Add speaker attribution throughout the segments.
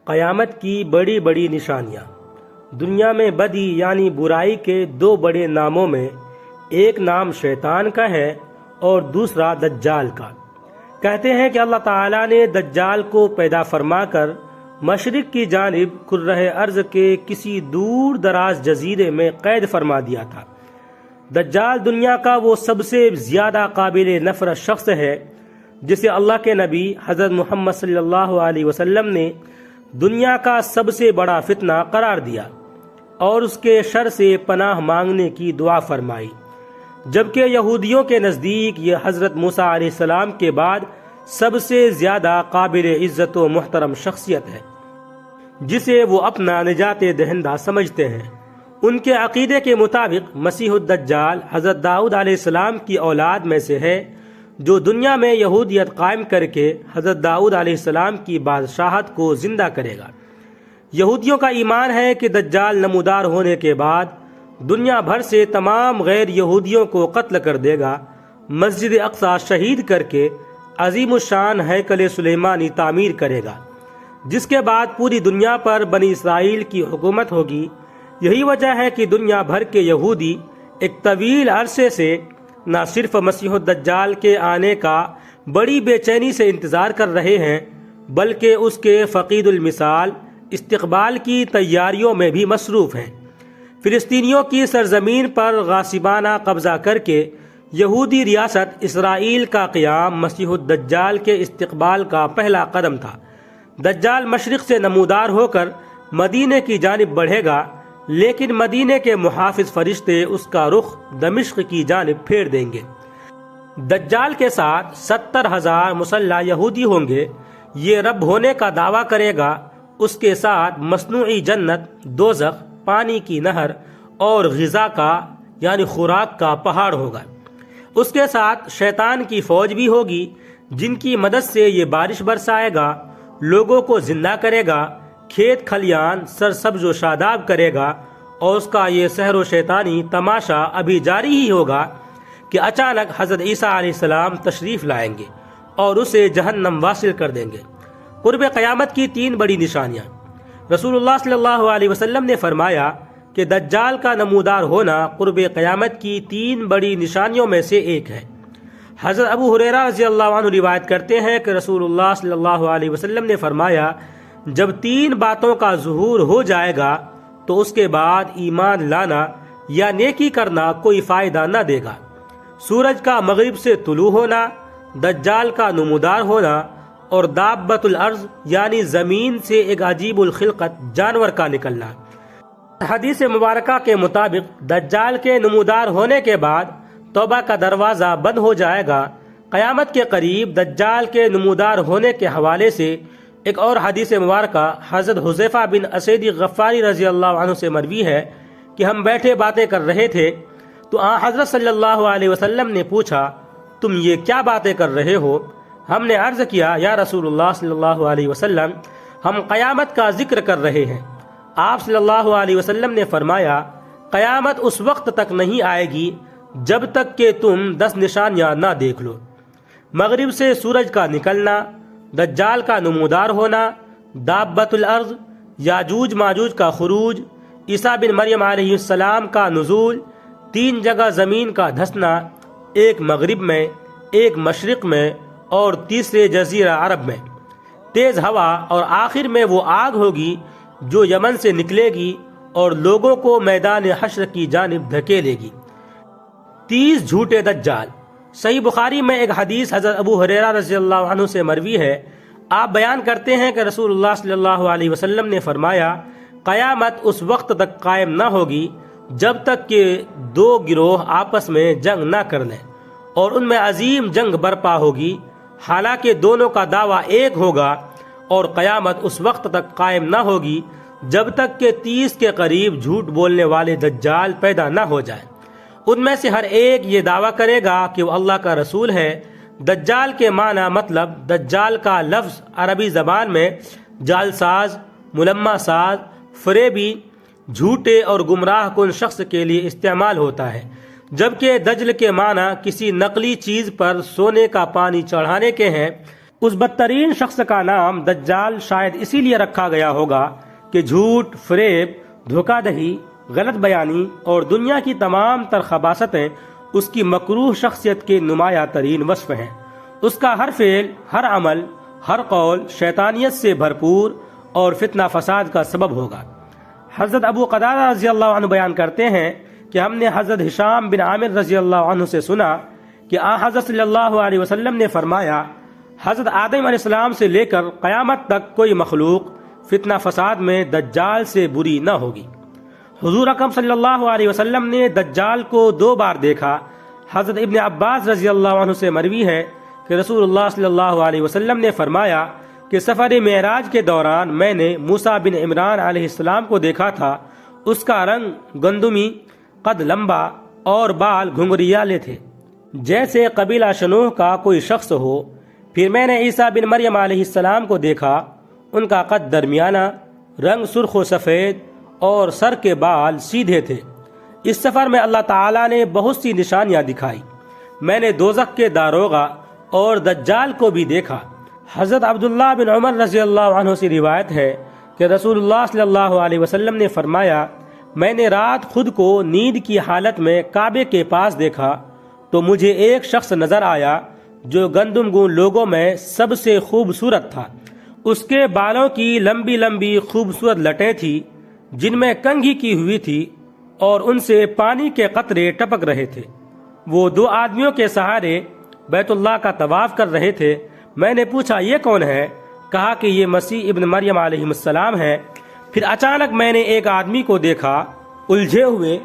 Speaker 1: قیامت کی بڑی بڑی نشانیاں۔ دنیا میں بدی یعنی برائی کے دو بڑے ناموں میں ایک نام شیطان کا ہے اور دوسرا دجال کا۔ کہتے ہیں کہ اللہ تعالیٰ نے دجال کو پیدا فرما کر مشرق کی جانب کرہ ارض کے کسی دور دراز جزیرے میں قید فرما دیا تھا۔ دجال دنیا کا وہ سب سے زیادہ قابل نفرت شخص ہے جسے اللہ کے نبی حضرت محمد صلی اللہ علیہ وسلم نے دنیا کا سب سے بڑا فتنہ قرار دیا اور اس کے شر سے پناہ مانگنے کی دعا فرمائی، جبکہ یہودیوں کے نزدیک یہ حضرت موسیٰ علیہ السلام کے بعد سب سے زیادہ قابل عزت و محترم شخصیت ہے جسے وہ اپنا نجات دہندہ سمجھتے ہیں۔ ان کے عقیدے کے مطابق مسیح الدجال حضرت داؤد علیہ السلام کی اولاد میں سے ہے جو دنیا میں یہودیت قائم کر کے حضرت داؤد علیہ السلام کی بادشاہت کو زندہ کرے گا۔ یہودیوں کا ایمان ہے کہ دجال نمودار ہونے کے بعد دنیا بھر سے تمام غیر یہودیوں کو قتل کر دے گا، مسجد اقصی شہید کر کے عظیم الشان ہیکل سلیمانی تعمیر کرے گا، جس کے بعد پوری دنیا پر بنی اسرائیل کی حکومت ہوگی۔ یہی وجہ ہے کہ دنیا بھر کے یہودی ایک طویل عرصے سے نہ صرف مسیح الدجال کے آنے کا بڑی بے چینی سے انتظار کر رہے ہیں بلکہ اس کے فقید المثال استقبال کی تیاریوں میں بھی مصروف ہیں۔ فلسطینیوں کی سرزمین پر غاصبانہ قبضہ کر کے یہودی ریاست اسرائیل کا قیام مسیح الدجال کے استقبال کا پہلا قدم تھا۔ دجال مشرق سے نمودار ہو کر مدینے کی جانب بڑھے گا، لیکن مدینے کے محافظ فرشتے اس کا رخ دمشق کی جانب پھیر دیں گے۔ دجال کے ساتھ 70,000 مسلح یہودی ہوں گے۔ یہ رب ہونے کا دعویٰ کرے گا۔ اس کے ساتھ مصنوعی جنت، دوزخ، پانی کی نہر اور غذا کا یعنی خوراک کا پہاڑ ہوگا۔ اس کے ساتھ شیطان کی فوج بھی ہوگی جن کی مدد سے یہ بارش برسائے گا، لوگوں کو زندہ کرے گا، کھیت کھلیان سرسبز و شاداب کرے گا، اور اس کا یہ سحر و شیطانی تماشا ابھی جاری ہی ہوگا کہ اچانک حضرت عیسیٰ علیہ السلام تشریف لائیں گے اور اسے جہنم واصل کر دیں گے۔ قرب قیامت کی 3 بڑی نشانیاں۔ رسول اللہ صلی اللہ علیہ وسلم نے فرمایا کہ دجال کا نمودار ہونا قرب قیامت کی 3 بڑی نشانیوں میں سے ایک ہے۔ حضرت ابو ہریرہ رضی اللہ عنہ روایت کرتے ہیں کہ رسول اللہ صلی اللہ علیہ وسلم نے فرمایا، جب 3 باتوں کا ظہور ہو جائے گا تو اس کے بعد ایمان لانا یا نیکی کرنا کوئی فائدہ نہ دے گا۔ سورج کا مغرب سے طلوع ہونا، دجال کا نمودار ہونا اور دابۃ الارض یعنی زمین سے ایک عجیب الخلقت جانور کا نکلنا۔ حدیث مبارکہ کے مطابق دجال کے نمودار ہونے کے بعد توبہ کا دروازہ بند ہو جائے گا۔ قیامت کے قریب دجال کے نمودار ہونے کے حوالے سے ایک اور حدیث مبارکہ حضرت حذیفہ بن اسید غفاری رضی اللہ عنہ سے مروی ہے کہ ہم بیٹھے باتیں کر رہے تھے تو حضرت صلی اللہ علیہ وسلم نے پوچھا، تم یہ کیا باتیں کر رہے ہو؟ ہم نے عرض کیا، یا رسول اللہ صلی اللہ علیہ وسلم، ہم قیامت کا ذکر کر رہے ہیں۔ آپ صلی اللہ علیہ وسلم نے فرمایا، قیامت اس وقت تک نہیں آئے گی جب تک کہ تم 10 نشانیاں نہ دیکھ لو: مغرب سے سورج کا نکلنا، دجال کا نمودار ہونا، دابۃ الارض یاجوج ماجوج کا خروج، عیسیٰ بن مریم علیہ السلام کا نزول، 3 جگہ زمین کا دھسنا، ایک مغرب میں، ایک مشرق میں اور تیسرے جزیرہ عرب میں، تیز ہوا، اور آخر میں وہ آگ ہوگی جو یمن سے نکلے گی اور لوگوں کو میدان حشر کی جانب دھکیلے گی۔ 30 جھوٹے دجال۔ صحیح بخاری میں ایک حدیث حضرت ابو ہریرہ رضی اللہ عنہ سے مروی ہے۔ آپ بیان کرتے ہیں کہ رسول اللہ صلی اللہ علیہ وسلم نے فرمایا، قیامت اس وقت تک قائم نہ ہوگی جب تک کہ 2 گروہ آپس میں جنگ نہ کر لیں، اور ان میں عظیم جنگ برپا ہوگی، حالانکہ دونوں کا دعویٰ ایک ہوگا، اور قیامت اس وقت تک قائم نہ ہوگی جب تک کہ 30 کے قریب جھوٹ بولنے والے دجال پیدا نہ ہو جائیں۔ ان میں سے ہر ایک یہ دعویٰ کرے گا کہ وہ اللہ کا رسول ہے۔ دجال کے معنی مطلب دجال کا لفظ عربی زبان میں جعلساز، ملمہ ساز، فریبی، جھوٹے اور گمراہ کن شخص کے لیے استعمال ہوتا ہے، جبکہ دجل کے معنی کسی نقلی چیز پر سونے کا پانی چڑھانے کے ہیں۔ اس بدترین شخص کا نام دجال شاید اسی لیے رکھا گیا ہوگا کہ جھوٹ، فریب، دھوکہ دہی، غلط بیانی اور دنیا کی تمام تر خباثتیں اس کی مکروہ شخصیت کے نمایاں ترین وصف ہیں۔ اس کا ہر فعل، ہر عمل، ہر قول شیطانیت سے بھرپور اور فتنہ فساد کا سبب ہوگا۔ حضرت ابو قتادہ رضی اللہ عنہ بیان کرتے ہیں کہ ہم نے حضرت ہشام بن عامر رضی اللہ عنہ سے سنا کہ حضرت صلی اللہ علیہ وسلم نے فرمایا، حضرت آدم علیہ السلام سے لے کر قیامت تک کوئی مخلوق فتنہ فساد میں دجال سے بری نہ ہوگی۔ حضور اکرم صلی اللہ علیہ وسلم نے دجال کو 2 بار دیکھا۔ حضرت ابن عباس رضی اللہ عنہ سے مروی ہے کہ رسول اللہ صلی اللہ علیہ وسلم نے فرمایا کہ سفر معراج کے دوران میں نے موسیٰ بن عمران علیہ السلام کو دیکھا تھا۔ اس کا رنگ گندمی، قد لمبا اور بال گھنگریالے تھے، جیسے قبیلہ شنوح کا کوئی شخص ہو۔ پھر میں نے عیسیٰ بن مریم علیہ السلام کو دیکھا۔ ان کا قد درمیانہ، رنگ سرخ و سفید اور سر کے بال سیدھے تھے۔ اس سفر میں اللہ تعالیٰ نے بہت سی نشانیاں دکھائی۔ میں نے دوزخ کے داروغہ اور دجال کو بھی دیکھا۔ حضرت عبداللہ بن عمر رضی اللہ عنہ سے روایت ہے کہ رسول اللہ صلی اللہ علیہ وسلم نے فرمایا، میں نے رات خود کو نیند کی حالت میں کعبے کے پاس دیکھا تو مجھے ایک شخص نظر آیا جو گندم گون لوگوں میں سب سے خوبصورت تھا۔ اس کے بالوں کی لمبی لمبی خوبصورت لٹیں تھی جن میں کنگھی کی ہوئی تھی اور ان سے پانی کے قطرے ٹپک رہے تھے۔ وہ 2 آدمیوں کے سہارے بیت اللہ کا طواف کر رہے تھے۔ میں نے پوچھا، یہ کون ہے؟ کہا کہ یہ مسیح ابن مریم علیہ السلام ہے۔ پھر اچانک میں نے ایک آدمی کو دیکھا، الجھے ہوئے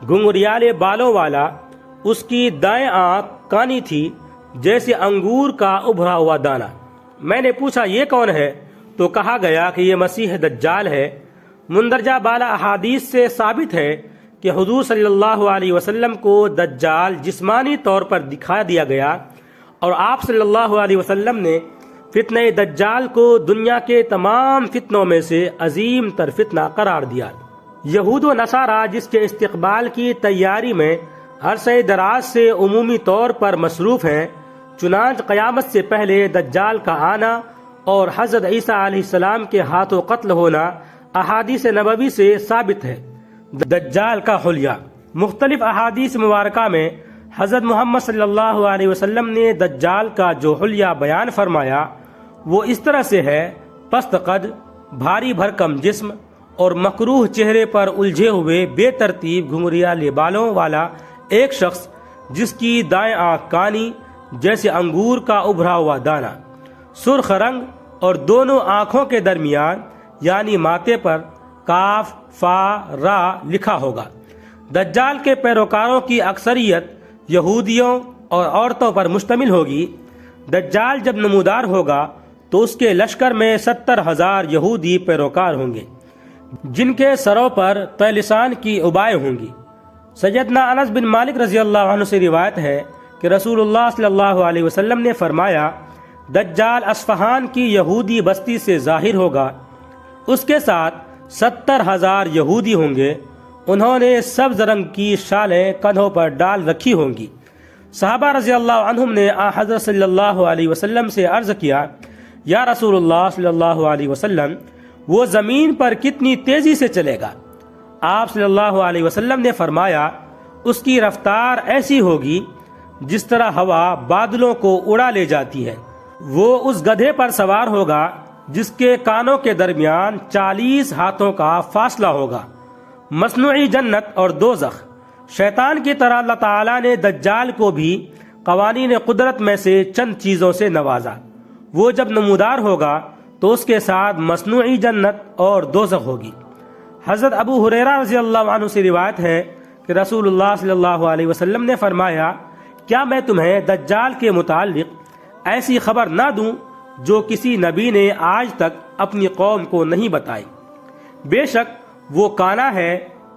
Speaker 1: گھنگریالے بالوں والا۔ اس کی دائیں آنکھ کانی تھی جیسے انگور کا ابھرا ہوا دانہ۔ میں نے پوچھا، یہ کون ہے؟ تو کہا گیا کہ یہ مسیح دجال ہے۔ مندرجہ بالا احادیث سے ثابت ہے کہ حضور صلی اللہ علیہ وسلم کو دجال جسمانی طور پر دکھا دیا گیا اور آپ صلی اللہ علیہ وسلم نے فتنہ دجال کو دنیا کے تمام فتنوں میں سے عظیم تر فتنہ قرار دیا۔ یہود و نصارہ جس کے استقبال کی تیاری میں عرصہ دراز سے عمومی طور پر مصروف ہیں، چنانچہ قیامت سے پہلے دجال کا آنا اور حضرت عیسیٰ علیہ السلام کے ہاتھوں قتل ہونا احادیث نبوی سے ثابت ہے۔ دجال کا حلیہ۔ مختلف احادیث مبارکہ میں حضرت محمد صلی اللہ علیہ وسلم نے دجال کا جو حلیہ بیان فرمایا وہ اس طرح سے ہے: پست قد، بھاری بھرکم جسم اور مکروہ چہرے پر الجھے ہوئے بے ترتیب گھنگریالے بالوں والا ایک شخص جس کی دائیں آنکھ کانی جیسے انگور کا ابھرا ہوا دانہ، سرخ رنگ اور دونوں آنکھوں کے درمیان یعنی ماتھے پر کاف فا را لکھا ہوگا۔ دجال کے پیروکاروں کی اکثریت یہودیوں اور عورتوں پر مشتمل ہوگی۔ دجال جب نمودار ہوگا تو اس کے لشکر میں 70,000 یہودی پیروکار ہوں گے جن کے سروں پر طیلسان کی عبائیں ہوں گی۔ سیدنا انس بن مالک رضی اللہ عنہ سے روایت ہے کہ رسول اللہ صلی اللہ علیہ وسلم نے فرمایا، دجال اصفہان کی یہودی بستی سے ظاہر ہوگا، اس کے ساتھ 70,000 یہودی ہوں گے، انہوں نے سبز رنگ کی شالیں کندھوں پر ڈال رکھی ہوں گی۔ صحابہ رضی اللہ عنہم نے حضرت صلی اللہ علیہ وسلم سے عرض کیا، یا رسول اللہ صلی اللہ علیہ وسلم، وہ زمین پر کتنی تیزی سے چلے گا؟ آپ صلی اللہ علیہ وسلم نے فرمایا، اس کی رفتار ایسی ہوگی جس طرح ہوا بادلوں کو اڑا لے جاتی ہے۔ وہ اس گدھے پر سوار ہوگا جس کے کانوں کے درمیان 40 ہاتھوں کا فاصلہ ہوگا۔ مصنوعی جنت اور دوزخ۔ شیطان کی طرح اللہ تعالیٰ نے دجال کو بھی قوانین قدرت میں سے چند چیزوں سے نوازا۔ وہ جب نمودار ہوگا تو اس کے ساتھ مصنوعی جنت اور دوزخ ہوگی۔ حضرت ابو ہریرہ رضی اللہ عنہ سے روایت ہے کہ رسول اللہ صلی اللہ علیہ وسلم نے فرمایا، کیا میں تمہیں دجال کے متعلق ایسی خبر نہ دوں جو کسی نبی نے آج تک اپنی قوم کو نہیں بتائی؟ بے شک وہ کانا ہے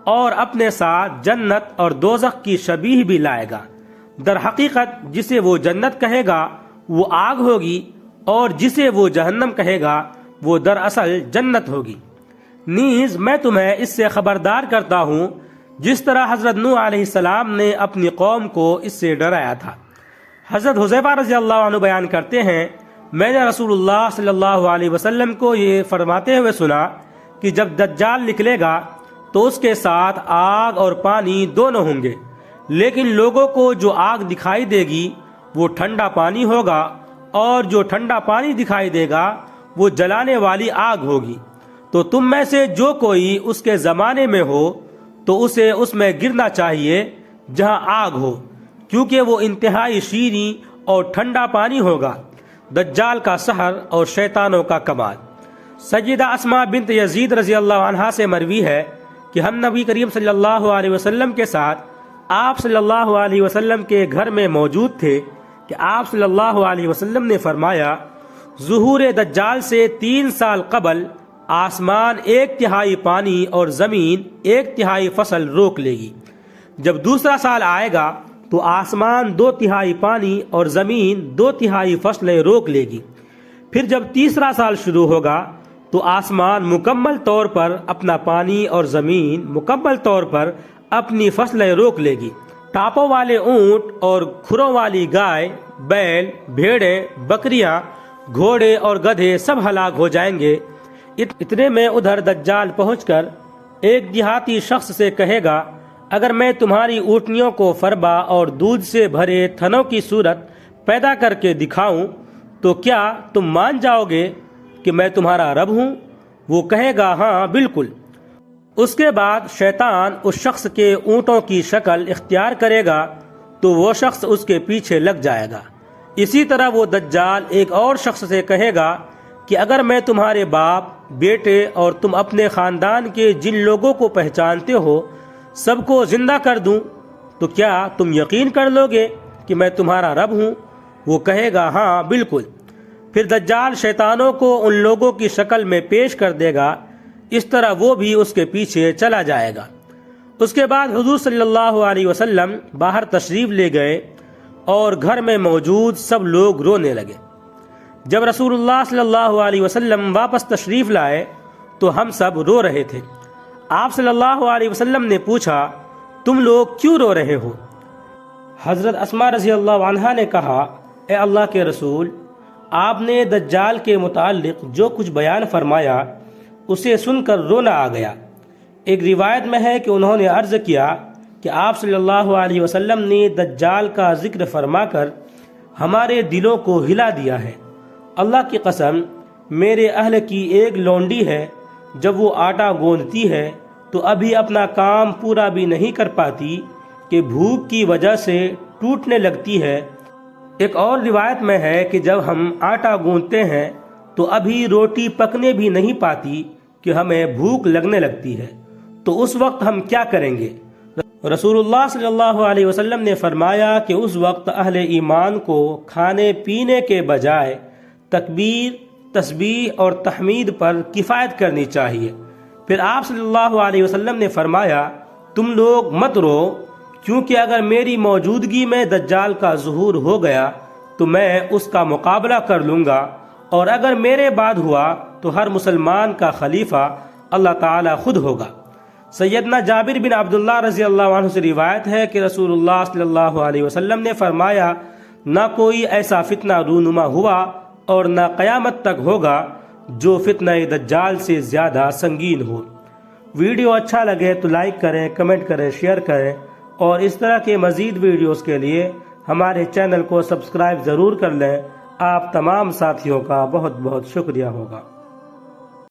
Speaker 1: اور اپنے ساتھ جنت اور دوزخ کی شبیہ بھی لائے گا۔ در حقیقت جسے وہ جنت کہے گا وہ آگ ہوگی اور جسے وہ جہنم کہے گا وہ دراصل جنت ہوگی۔ نیز میں تمہیں اس سے خبردار کرتا ہوں جس طرح حضرت نوح علیہ السلام نے اپنی قوم کو اس سے ڈرایا تھا۔ حضرت حذیفہ رضی اللہ عنہ بیان کرتے ہیں میں نے رسول اللہ صلی اللہ علیہ وسلم کو یہ فرماتے ہوئے سنا کہ جب دجال نکلے گا تو اس کے ساتھ آگ اور پانی دونوں ہوں گے، لیکن لوگوں کو جو آگ دکھائی دے گی وہ ٹھنڈا پانی ہوگا، اور جو ٹھنڈا پانی دکھائی دے گا وہ جلانے والی آگ ہوگی۔ تو تم میں سے جو کوئی اس کے زمانے میں ہو تو اسے اس میں گرنا چاہیے جہاں آگ ہو، کیونکہ وہ انتہائی شیریں اور ٹھنڈا پانی ہوگا۔ دجال کا سحر اور شیطانوں کا کمال۔ سیدہ اسماء بنت یزید رضی اللہ عنہا سے مروی ہے کہ ہم نبی کریم صلی اللہ علیہ وسلم کے ساتھ آپ صلی اللہ علیہ وسلم کے گھر میں موجود تھے کہ آپ صلی اللہ علیہ وسلم نے فرمایا، ظہور دجال سے 3 سال قبل آسمان 1/3 پانی اور زمین 1/3 فصل روک لے گی۔ جب دوسرا سال آئے گا تو آسمان 2/3 پانی اور زمین 2/3 فصلیں روک لے گی۔ پھر جب تیسرا سال شروع ہوگا تو آسمان مکمل طور پر اپنا پانی اور زمین مکمل طور پر اپنی فصلیں روک لے گی۔ ٹاپوں والے اونٹ اور کھروں والی گائے، بیل، بھیڑیں، بکریاں، گھوڑے اور گدھے سب ہلاک ہو جائیں گے۔ اتنے میں ادھر دجال پہنچ کر ایک دیہاتی شخص سے کہے گا، اگر میں تمہاری اونٹنیوں کو فربا اور دودھ سے بھرے تھنوں کی صورت پیدا کر کے دکھاؤں تو کیا تم مان جاؤ گے کہ میں تمہارا رب ہوں؟ وہ کہے گا، ہاں بالکل۔ اس کے بعد شیطان اس شخص کے اونٹوں کی شکل اختیار کرے گا تو وہ شخص اس کے پیچھے لگ جائے گا۔ اسی طرح وہ دجال ایک اور شخص سے کہے گا کہ اگر میں تمہارے باپ، بیٹے اور تم اپنے خاندان کے جن لوگوں کو پہچانتے ہو سب کو زندہ کر دوں تو کیا تم یقین کر لو گے کہ میں تمہارا رب ہوں؟ وہ کہے گا، ہاں بالکل۔ پھر دجال شیطانوں کو ان لوگوں کی شکل میں پیش کر دے گا، اس طرح وہ بھی اس کے پیچھے چلا جائے گا۔ اس کے بعد حضور صلی اللہ علیہ وسلم باہر تشریف لے گئے اور گھر میں موجود سب لوگ رونے لگے۔ جب رسول اللہ صلی اللہ علیہ وسلم واپس تشریف لائے تو ہم سب رو رہے تھے۔ آپ صلی اللہ علیہ وسلم نے پوچھا، تم لوگ کیوں رو رہے ہو؟ حضرت اسماء رضی اللہ عنہا نے کہا، اے اللہ کے رسول، آپ نے دجال کے متعلق جو کچھ بیان فرمایا اسے سن کر رونا آ گیا۔ ایک روایت میں ہے کہ انہوں نے عرض کیا کہ آپ صلی اللہ علیہ وسلم نے دجال کا ذکر فرما کر ہمارے دلوں کو ہلا دیا ہے۔ اللہ کی قسم، میرے اہل کی ایک لونڈی ہے، جب وہ آٹا گوندتی ہے تو ابھی اپنا کام پورا بھی نہیں کر پاتی کہ بھوک کی وجہ سے ٹوٹنے لگتی ہے۔ ایک اور روایت میں ہے کہ جب ہم آٹا گوندتے ہیں تو ابھی روٹی پکنے بھی نہیں پاتی کہ ہمیں بھوک لگنے لگتی ہے، تو اس وقت ہم کیا کریں گے؟ رسول اللہ صلی اللہ علیہ وسلم نے فرمایا کہ اس وقت اہل ایمان کو کھانے پینے کے بجائے تکبیر، تسبیح اور تحمید پر کفایت کرنی چاہیے۔ پھر آپ صلی اللہ علیہ وسلم نے فرمایا، تم لوگ مت رو، کیونکہ اگر میری موجودگی میں دجال کا ظہور ہو گیا تو میں اس کا مقابلہ کر لوں گا، اور اگر میرے بعد ہوا تو ہر مسلمان کا خلیفہ اللہ تعالی خود ہوگا۔ سیدنا جابر بن عبداللہ رضی اللہ عنہ سے روایت ہے کہ رسول اللہ صلی اللہ علیہ وسلم نے فرمایا، نہ کوئی ایسا فتنہ رونما ہوا اور نہ قیامت تک ہوگا جو فتنہ دجال سے زیادہ سنگین ہو۔ ویڈیو اچھا لگے تو لائک کریں، کمنٹ کریں، شیئر کریں، اور اس طرح کے مزید ویڈیوز کے لیے ہمارے چینل کو سبسکرائب ضرور کر لیں۔ آپ تمام ساتھیوں کا بہت بہت شکریہ ہوگا۔